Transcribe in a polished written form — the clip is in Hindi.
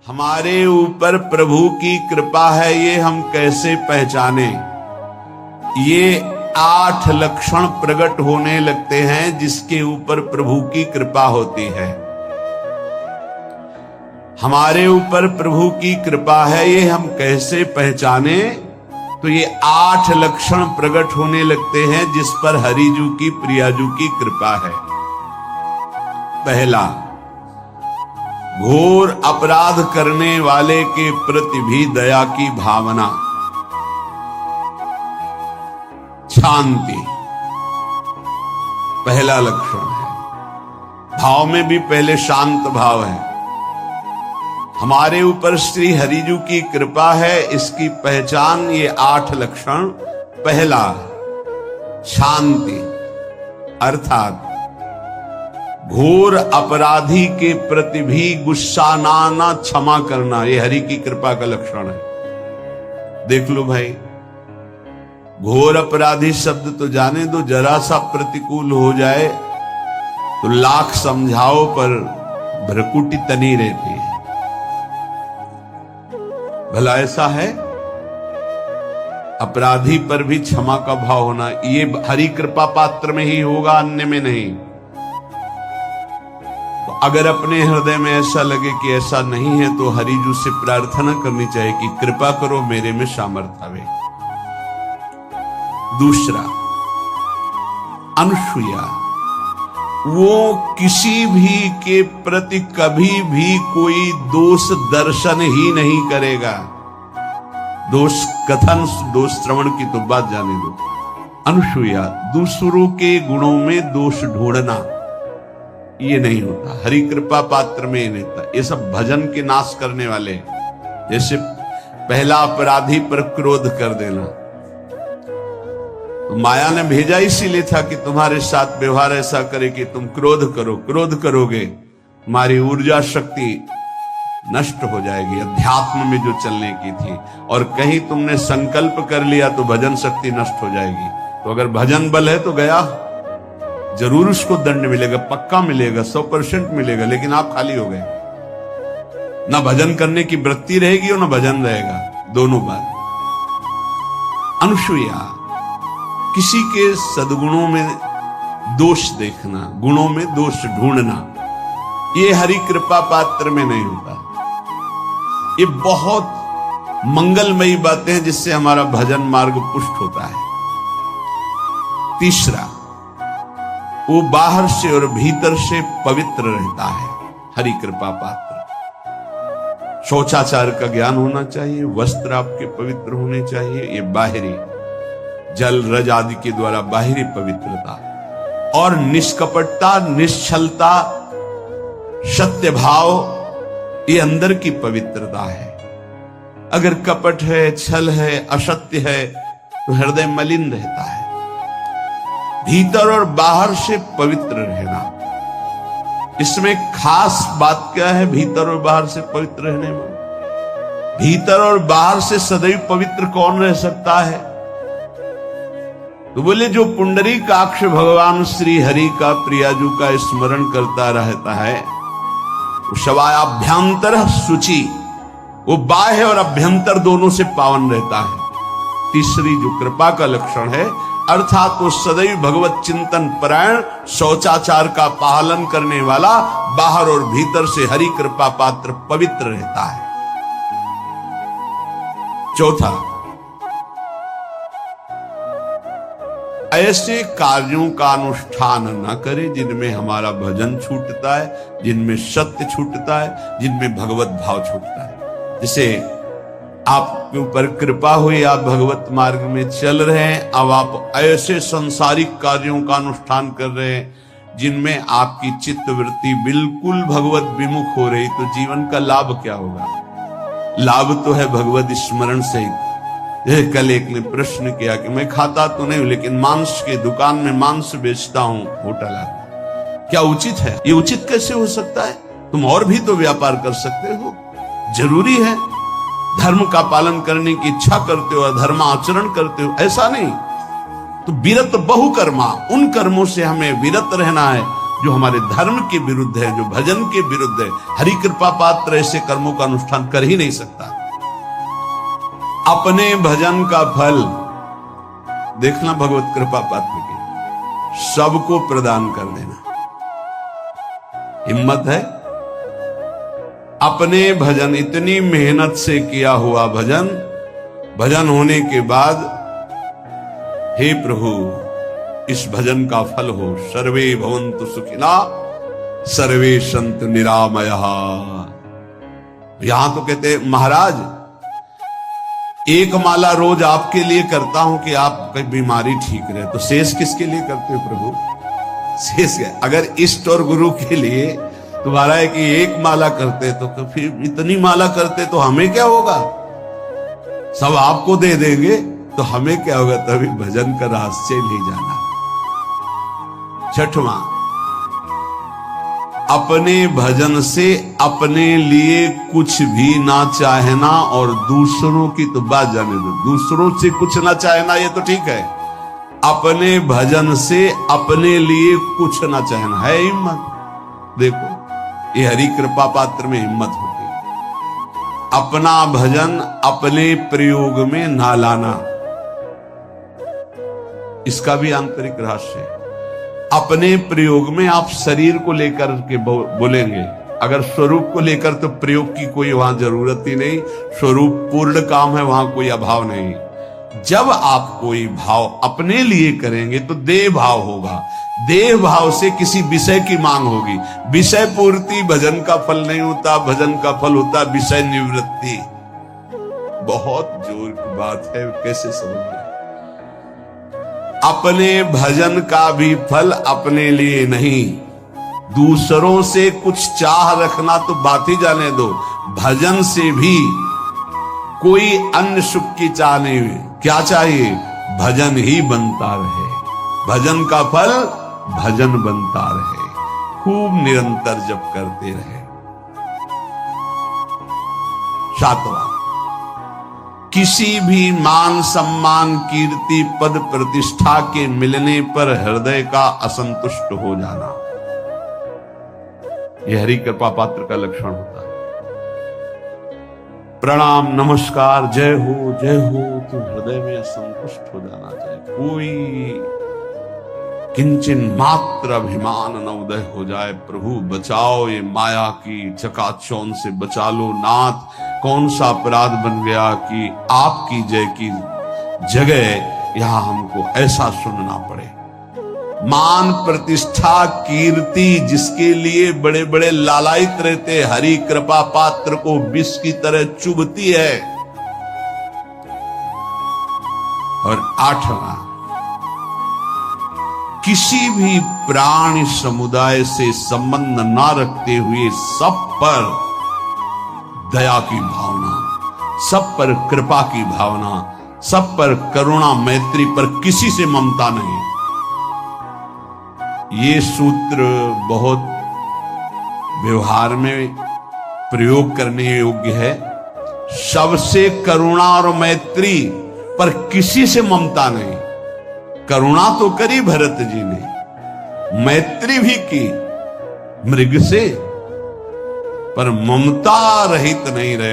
हमारे ऊपर प्रभु की कृपा है ये हम कैसे पहचाने। ये 8 लक्षण प्रकट होने लगते हैं जिसके ऊपर प्रभु की कृपा होती है। हमारे ऊपर प्रभु की कृपा है ये हम कैसे पहचाने, तो ये 8 लक्षण प्रकट होने लगते हैं जिस पर हरिजू की प्रियाजू की कृपा है। पहला, घोर अपराध करने वाले के प्रति भी दया की भावना, शांति पहला लक्षण है। भाव में भी पहले शांत भाव है। हमारे ऊपर श्री हरिजू की कृपा है, इसकी पहचान ये 8 लक्षण। पहला, शांति, अर्थात घोर अपराधी के प्रति भी गुस्सा ना क्षमा करना, ये हरि की कृपा का लक्षण है। देख लो भाई, घोर अपराधी शब्द तो जाने दो, जरा सा प्रतिकूल हो जाए तो लाख समझाओ पर भ्रकुटी तनी रहती है। भला ऐसा है? अपराधी पर भी क्षमा का भाव होना, ये हरि कृपा पात्र में ही होगा, अन्य में नहीं। तो अगर अपने हृदय में ऐसा लगे कि ऐसा नहीं है तो हरिजू से प्रार्थना करनी चाहिए कि कृपा करो, मेरे में सामर्थ्य आवे। दूसरा, अनुसूया, वो किसी भी के प्रति कभी भी कोई दोष दर्शन ही नहीं करेगा। दोष कथन, दोष श्रवण की तो बात जाने दो। अनुसूया, दूसरों के गुणों में दोष ढूंढना ये नहीं होता, हरि कृपा पात्र में ही नहीं होता। ये सब भजन के नाश करने वाले, जैसे पहला अपराधी पर क्रोध कर देना, तो माया ने भेजा इसीलिए था कि तुम्हारे साथ व्यवहार ऐसा करे कि तुम क्रोध करो। क्रोध करोगे तुम्हारी ऊर्जा शक्ति नष्ट हो जाएगी, अध्यात्म में जो चलने की थी। और कहीं तुमने संकल्प कर लिया तो भजन शक्ति नष्ट हो जाएगी। तो अगर भजन बल है तो गया, जरूर उसको दंड मिलेगा, पक्का मिलेगा, 100% मिलेगा, लेकिन आप खाली हो गए। ना भजन करने की वृत्ति रहेगी और ना भजन रहेगा, दोनों बात। अनुसूया, किसी के सद्गुणों में दोष देखना, गुणों में दोष ढूंढना, ये हरि कृपा पात्र में नहीं होता। ये बहुत मंगलमयी बातें हैं जिससे हमारा भजन मार्ग पुष्ट होता है। तीसरा, वो बाहर से और भीतर से पवित्र रहता है, हरि कृपा पात्र। शौचाचार का ज्ञान होना चाहिए, वस्त्र आपके पवित्र होने चाहिए, ये बाहरी, जल रज आदि के द्वारा बाहरी पवित्रता। और निष्कपटता, निश्चलता, सत्य भाव, ये अंदर की पवित्रता है। अगर कपट है, छल है, असत्य है तो हृदय मलिन रहता है। भीतर और बाहर से पवित्र रहना, इसमें खास बात क्या है? भीतर और बाहर से पवित्र रहने में, भीतर और बाहर से सदैव पवित्र कौन रह सकता है? तो बोले जो पुंडरीकाक्ष भगवान श्री हरि का प्रियाजू का स्मरण करता रहता है, शवायाभ्यंतर शुचि, वो बाह्य और अभ्यंतर दोनों से पावन रहता है। तीसरी जो कृपा का लक्षण है, अर्थात वो सदैव भगवत चिंतन परायण, शौचाचार का पालन करने वाला, बाहर और भीतर से हरि कृपा पात्र पवित्र रहता है। चौथा, ऐसे कार्यों का अनुष्ठान न करे जिनमें हमारा भजन छूटता है, जिनमें सत्य छूटता है, जिनमें भगवत भाव छूटता है। जैसे आपके ऊपर कृपा हुई, आप भगवत मार्ग में चल रहे हैं, अब आप ऐसे सांसारिक कार्यों का अनुष्ठान कर रहे हैं जिनमें आपकी चित्तवृत्ति बिल्कुल भगवत विमुख हो रही, तो जीवन का लाभ क्या होगा? लाभ तो है भगवत स्मरण से। कल एक ने प्रश्न किया कि मैं खाता तो नहीं हूं लेकिन मांस की दुकान में मांस बेचता हूं, होटल आता, क्या उचित है? ये उचित कैसे हो सकता है? तुम और भी तो व्यापार कर सकते हो। जरूरी है धर्म का पालन करने की इच्छा करते हो, धर्म आचरण करते हो, ऐसा नहीं। तो विरत बहुकर्मा, उन कर्मों से हमें विरत रहना है जो हमारे धर्म के विरुद्ध है, जो भजन के विरुद्ध है। हरि कृपा पात्र ऐसे कर्मों का अनुष्ठान कर ही नहीं सकता। अपने भजन का फल देखना भगवत कृपा पात्र की, सबको प्रदान कर देना। हिम्मत है? अपने भजन, इतनी मेहनत से किया हुआ भजन, भजन होने के बाद हे प्रभु इस भजन का फल हो, सर्वे भवन्तु सुखिना सर्वे सन्तु निरामयः। यहां तो कहते महाराज एक माला रोज आपके लिए करता हूं कि आपकी बीमारी ठीक रहे, तो शेष किसके लिए करते हो प्रभु? शेष अगर इष्ट और गुरु के लिए तुम्हारा है कि एक माला करते तो फिर इतनी माला करते तो हमें क्या होगा? सब आपको दे देंगे तो हमें क्या होगा? तभी भजन का रहस्य ले जाना। छठवां, अपने भजन से अपने लिए कुछ भी ना चाहना और दूसरों की तो बात जाने दो, दूसरों से कुछ ना चाहना ये तो ठीक है, अपने भजन से अपने लिए कुछ ना चाहना है हिम्मत। देखो ये हरि कृपा पात्र में हिम्मत होती है। अपना भजन अपने प्रयोग में ना लाना, इसका भी आंतरिक रहस्य है। अपने प्रयोग में आप शरीर को लेकर के बोलेंगे, अगर स्वरूप को लेकर तो प्रयोग की कोई वहां जरूरत ही नहीं, स्वरूप पूर्ण काम है, वहां कोई अभाव नहीं। जब आप कोई भाव अपने लिए करेंगे तो देह भाव होगा, देह भाव से किसी विषय की मांग होगी। विषय पूर्ति भजन का फल नहीं होता, भजन का फल होता विषय निवृत्ति। बहुत जोर की बात है, कैसे समझ? अपने भजन का भी फल अपने लिए नहीं, दूसरों से कुछ चाह रखना तो बात ही जाने दो, भजन से भी कोई अन्य सुख की चाह नहीं। क्या चाहिए? भजन ही बनता रहे, भजन का फल भजन बनता रहे, खूब निरंतर जप करते रहे। सातवां, किसी भी मान सम्मान कीर्ति पद प्रतिष्ठा के मिलने पर हृदय का असंतुष्ट हो जाना, यह हरि कृपा पात्र का लक्षण होता है। प्रणाम नमस्कार जय हो तो हृदय में असंतुष्ट हो जाना चाहिए। कोई किंचन मात्र अभिमान न उदय हो जाए। प्रभु बचाओ, ये माया की चकाचौंध से बचा लो नाथ। कौन सा अपराध बन गया कि आपकी जय की जगह यहां हमको ऐसा सुनना पड़े। मान प्रतिष्ठा कीर्ति जिसके लिए बड़े बड़े लालायित रहते, हरि कृपा पात्र को विष की तरह चुभती है। और आठवां, किसी भी प्राणी समुदाय से संबंध ना रखते हुए सब पर दया की भावना, सब पर कृपा की भावना, सब पर करुणा मैत्री, पर किसी से ममता नहीं। ये सूत्र बहुत व्यवहार में प्रयोग करने योग्य है। सबसे करुणा और मैत्री, पर किसी से ममता नहीं। करुणा तो करी भरत जी ने, मैत्री भी की मृग से, पर ममता रहित नहीं रहे।